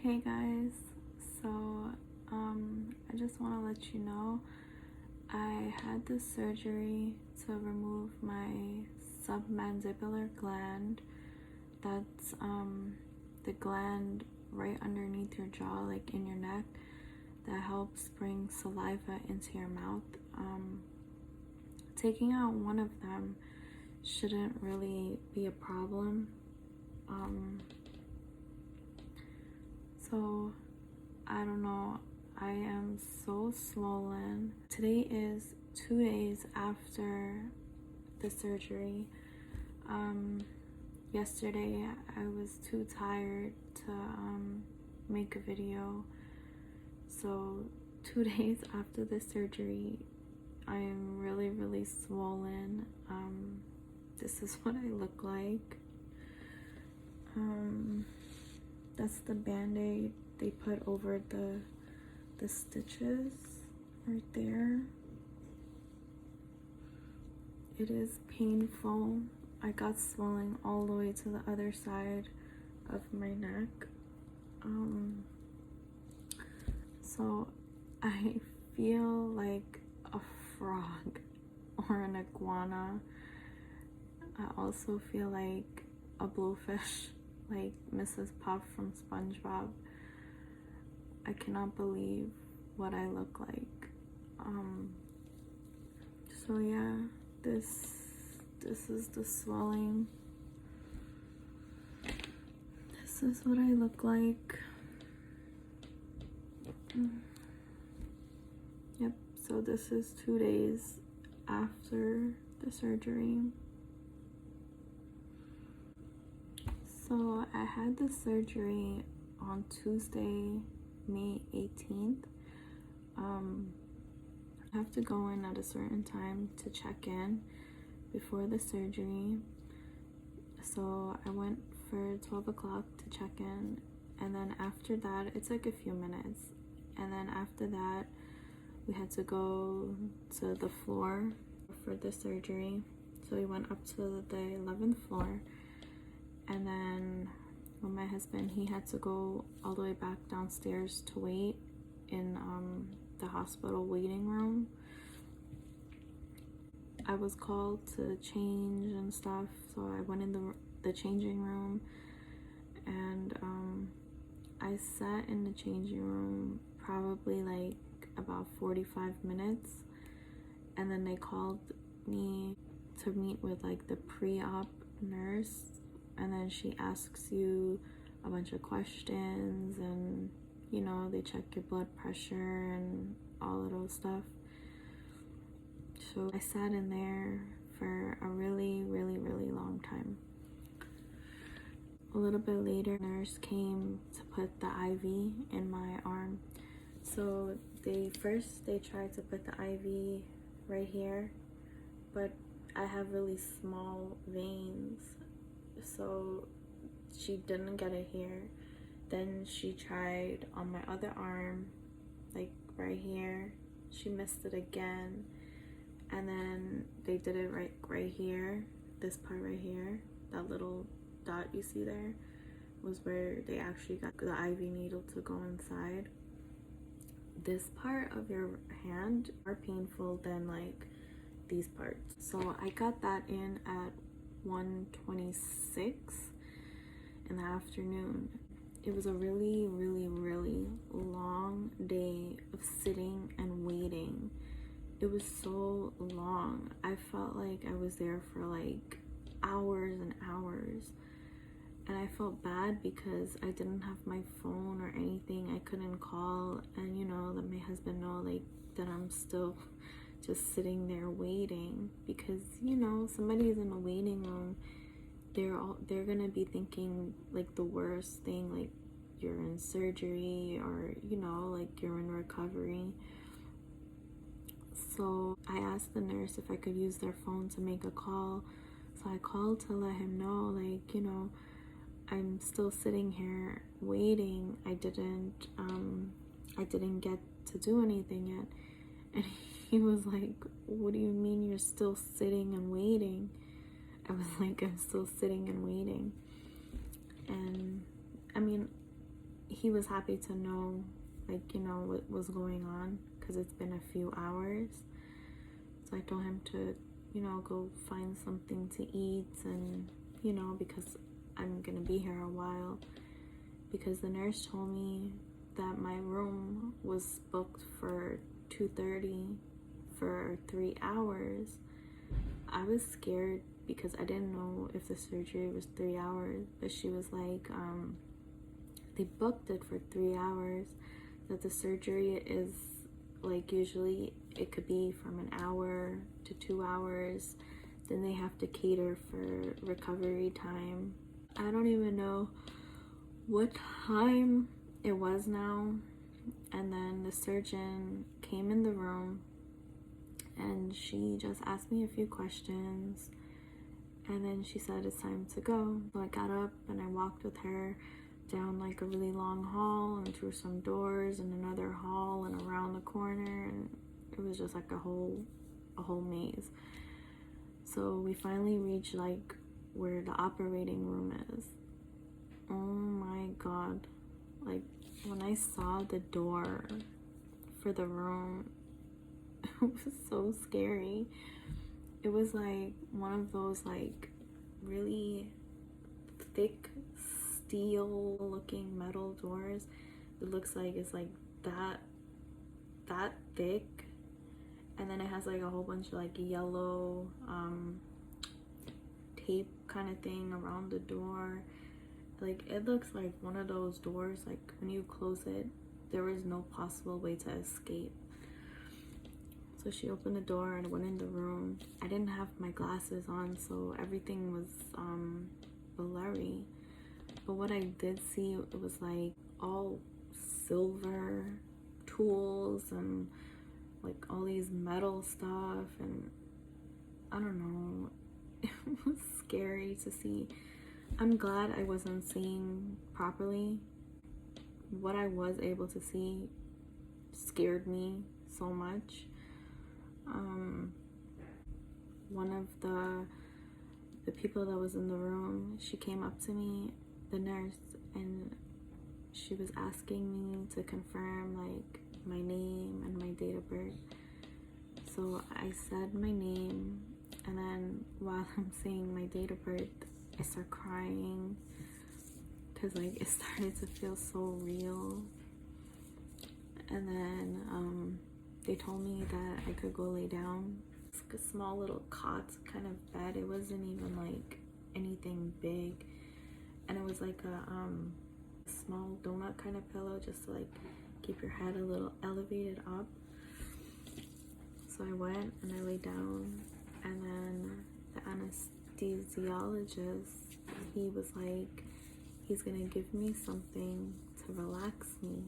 Hey guys, so I just want to let you know I had this surgery to remove my submandibular gland. That's the gland right underneath your jaw, like in your neck, that helps bring saliva into your mouth. Taking out one of them shouldn't really be a problem. So I don't know, I am so swollen. Today is 2 days after the surgery. Yesterday I was too tired to make a video, so 2 days after the surgery I am really swollen. This is what I look like. That's the band-aid they put over the stitches right there. It is painful. I got swelling all the way to the other side of my neck. So I feel like a frog or an iguana. I also feel like a blowfish, like Mrs. Puff from SpongeBob. I cannot believe what I look like. So yeah, this is the swelling. This is what I look like. Yep, so this is 2 days after the surgery. So I had the surgery on Tuesday, May 18th. I have to go in at a certain time to check in before the surgery. So I went for 12 o'clock to check in, and then after that, it's like a few minutes. And then after that, we had to go to the floor for the surgery. So we went up to the 11th floor. And then with my husband, he had to go all the way back downstairs to wait in the hospital waiting room. I was called to change and stuff, so I went in the changing room, and I sat in the changing room probably like about 45 minutes, and then they called me to meet with like the pre-op nurse. And then she asks you a bunch of questions, and you know, they check your blood pressure and all of those stuff. So I sat in there for a really long time. A little bit later, a nurse came to put the IV in my arm. So they tried to put the IV right here, but I have really small veins, so she didn't get it here. Then she tried on my other arm, like right here. She missed it again, and then they did it right here. This part right here, that little dot you see there, was where they actually got the IV needle to go inside. This part of your hand is more painful than like these parts. So I got that in at 1:26 in the afternoon. It was a really long day of sitting and waiting. It was so long. I felt like I was there for like hours and hours, and I felt bad because I didn't have my phone or anything. I couldn't call and, you know, let my husband know like that I'm still just sitting there waiting, because, you know, somebody's in a waiting room, they're gonna be thinking like the worst thing, like you're in surgery, or, you know, like you're in recovery. So I asked the nurse if I could use their phone to make a call. So I called to let him know, like, you know, I'm still sitting here waiting. I didn't get to do anything yet. And he was like, what do you mean you're still sitting and waiting? I was like, I'm still sitting and waiting. And I mean, he was happy to know, like, you know, what was going on, because it's been a few hours. So I told him to, you know, go find something to eat, and, you know, because I'm gonna be here a while, because the nurse told me that my room was booked for 2:30 for 3 hours. I was scared because I didn't know if the surgery was 3 hours, but she was like, they booked it for 3 hours, that the surgery is like, usually it could be from an hour to 2 hours, then they have to cater for recovery time. I don't even know what time it was now. And then the surgeon came in the room and she just asked me a few questions, and then she said it's time to go. So I got up and I walked with her down like a really long hall and through some doors and another hall and around the corner, and it was just like a whole maze. So we finally reached like where the operating room is. Oh my god, like when I saw the door for the room, it was so scary. It was like one of those like really thick steel looking metal doors. It looks like it's like that thick, and then it has like a whole bunch of like yellow tape kind of thing around the door. Like it looks like one of those doors, like when you close it, there is no possible way to escape. So she opened the door and went in the room. I didn't have my glasses on, so everything was blurry. But what I did see, it was like all silver tools and like all these metal stuff, and I don't know, it was scary to see. I'm glad I wasn't seeing properly. What I was able to see scared me so much. One of the people that was in the room, she came up to me, the nurse, and she was asking me to confirm like my name and my date of birth. So I said my name, and then while I'm saying my date of birth, I start crying because like it started to feel so real. And then they told me that I could go lay down. It's like a small little cot kind of bed. It wasn't even like anything big, and it was like a small donut kind of pillow, just to like keep your head a little elevated up. So I went and I laid down, and then the anesthesiologist, he was like, he's gonna give me something to relax me,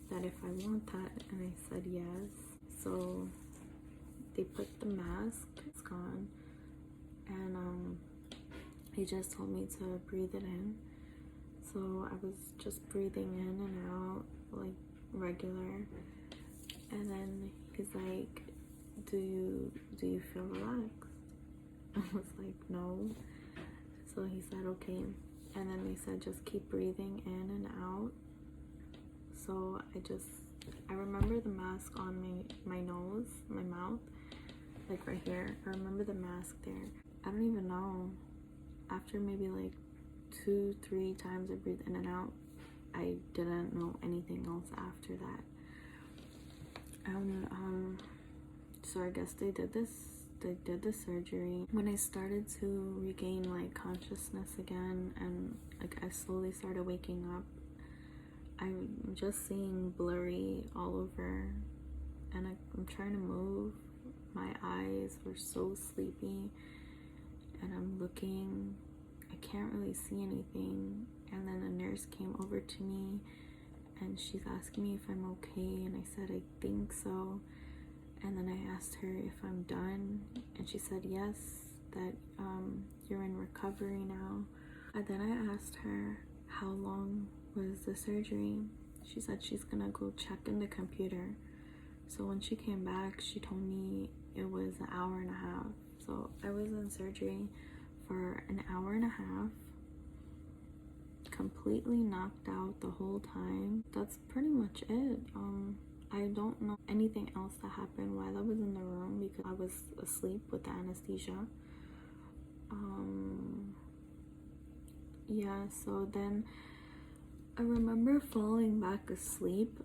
that if I want that, and I said yes. So they put the mask, it's gone, and he just told me to breathe it in. So I was just breathing in and out like regular, and then he's like, do you feel relaxed? I was like, no. So he said okay, and then they said just keep breathing in and out. So I remember the mask on my nose, my mouth, like right here. I remember the mask there. I don't even know, after maybe like 2-3 times I breathed in and out, I didn't know anything else after that. So I guess they did the surgery. When I started to regain like consciousness again, and like I slowly started waking up, I'm just seeing blurry all over, and I'm trying to move. My eyes were so sleepy, and I'm looking, I can't really see anything. And then a nurse came over to me, and she's asking me if I'm okay, and I said I think so. And then I asked her if I'm done, and she said yes, that you're in recovery now. And then I asked her how long was the surgery. She said she's gonna go check in the computer. So when she came back, she told me it was an hour and a half. So I was in surgery for an hour and a half, completely knocked out the whole time. That's pretty much it. I don't know anything else that happened while I was in the room because I was asleep with the anesthesia. Yeah, so then I remember falling back asleep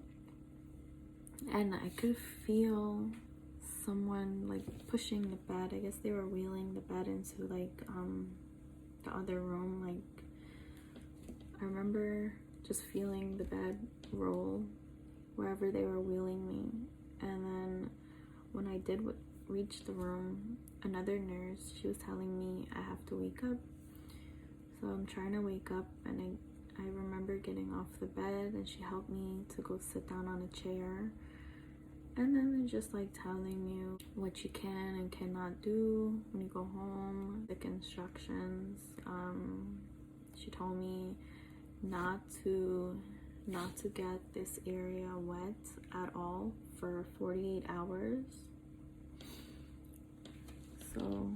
and I could feel someone like pushing the bed. I guess they were wheeling the bed into like the other room. Like I remember just feeling the bed roll wherever they were wheeling me. And then when I did reach the room, another nurse, she was telling me I have to wake up. So I'm trying to wake up, and I remember getting off the bed and she helped me to go sit down on a chair. And then they're just like telling you what you can and cannot do when you go home, the instructions. She told me not to get this area wet at all for 48 hours. So,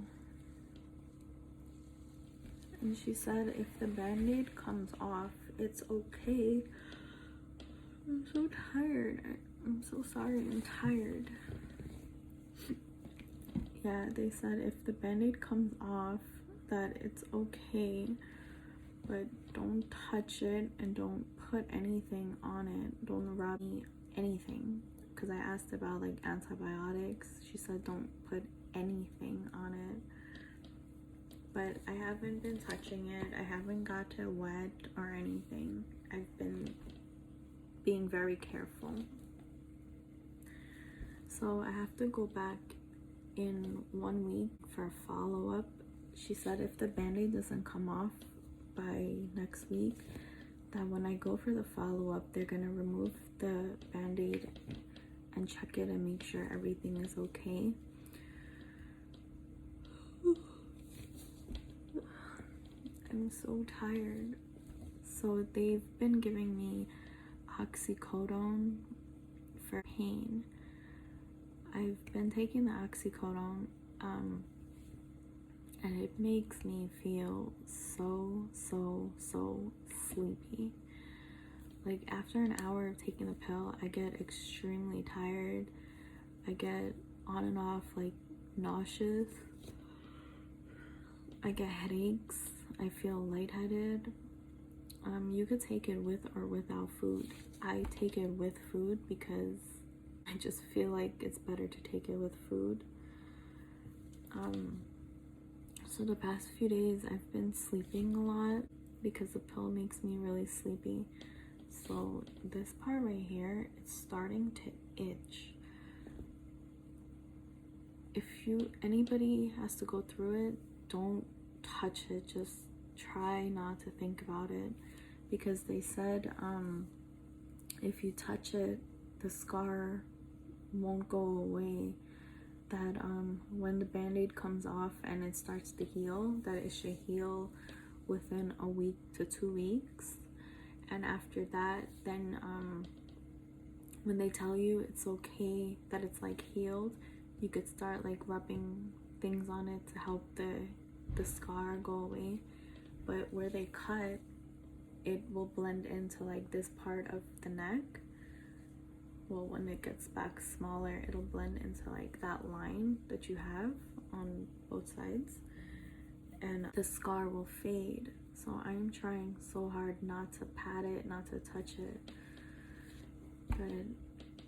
and she said if the band-aid comes off, it's okay. I'm so tired. I'm so sorry, I'm tired. Yeah, they said if the band-aid comes off, that it's okay, but don't touch it and don't put anything on it. Don't rub anything. Because I asked about like antibiotics. She said don't put anything on it. But I haven't been touching it. I haven't got it wet or anything. I've been being very careful. So I have to go back in 1 week for a follow-up. She said if the band-aid doesn't come off by next week, that when I go for the follow-up, they're gonna remove the band-aid and check it and make sure everything is okay. I'm so tired. So they've been giving me oxycodone for pain. I've been taking the oxycodone and it makes me feel so sleepy. Like after an hour of taking the pill, I get extremely tired. I get on and off like nauseous. I get headaches. I feel lightheaded. You could take it with or without food. I take it with food because I just feel like it's better to take it with food. So the past few days I've been sleeping a lot because the pill makes me really sleepy. So this part right here, it's starting to itch. If anybody has to go through it, don't touch it. Just try not to think about it, because they said if you touch it, the scar won't go away. That when the band-aid comes off and it starts to heal, that it should heal within a week to 2 weeks. And after that, then when they tell you it's okay, that it's like healed, you could start like rubbing things on it to help the scar go away. But where they cut, it will blend into like this part of the neck. Well, when it gets back smaller, it'll blend into like that line that you have on both sides, and the scar will fade. So I'm trying so hard not to pat it, not to touch it. But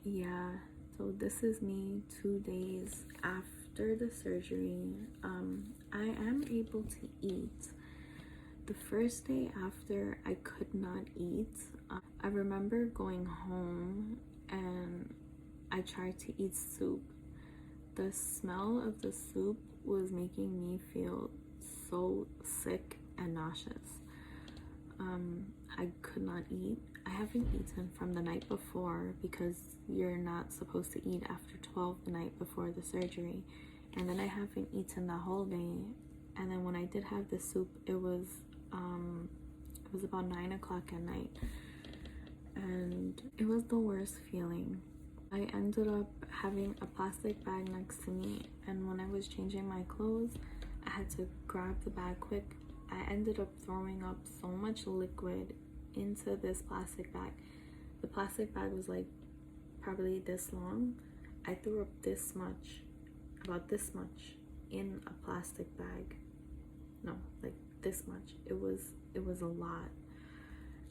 yeah, so this is me 2 days after the surgery. I am able to eat. The first day after, I could not eat. I remember going home and I tried to eat soup. The smell of the soup was making me feel so sick and nauseous. I could not eat. I haven't eaten from the night before because you're not supposed to eat after 12 the night before the surgery. And then I haven't eaten the whole day. And then when I did have the soup, it was about 9 o'clock at night. And it was the worst feeling. I ended up having a plastic bag next to me, and when I was changing my clothes, I had to grab the bag quick I ended up throwing up so much liquid into this plastic bag. The plastic bag was like probably this long. I threw up this much, about this much, in a plastic bag. No, like this much. It was a lot.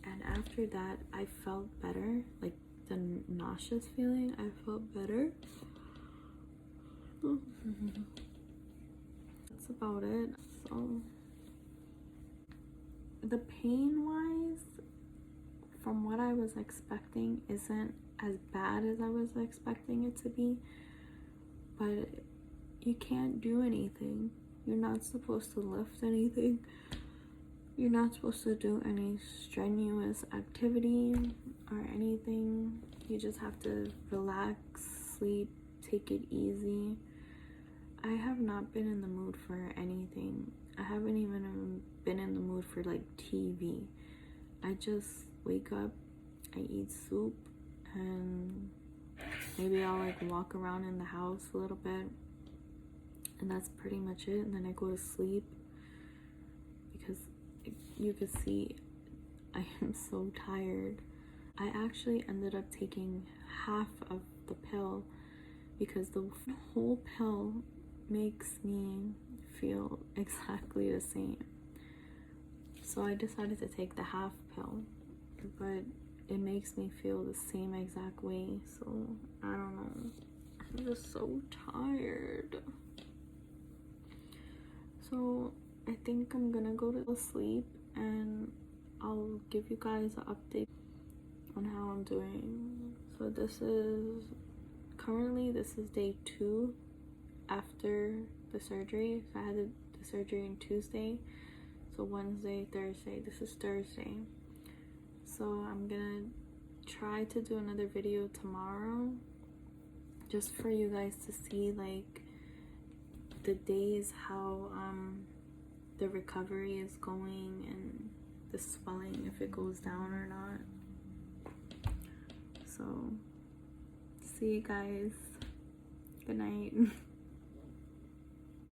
And after that, I felt better. Like the nauseous feeling, I felt better. That's about it. So the pain wise, from what I was expecting, isn't as bad as I was expecting it to be, but you can't do anything. You're not supposed to lift anything. You're not supposed to do any strenuous activity or anything. You just have to relax, sleep, take it easy. I have not been in the mood for anything. I haven't even been in the mood for like TV. I just wake up, I eat soup, and maybe I'll like walk around in the house a little bit, and that's pretty much it. And then I go to sleep because you could see I am so tired. I actually ended up taking half of the pill because the whole pill makes me feel exactly the same. So I decided to take the half pill, but it makes me feel the same exact way. So I don't know. I'm just so tired. So I think I'm gonna go to sleep and I'll give you guys an update on how I'm doing. So this is day 2 after the surgery. So I had the surgery on Tuesday. So Wednesday, Thursday, this is Thursday. So I'm gonna try to do another video tomorrow just for you guys to see like the days, how the recovery is going and the swelling, if it goes down or not. So see you guys. Good night.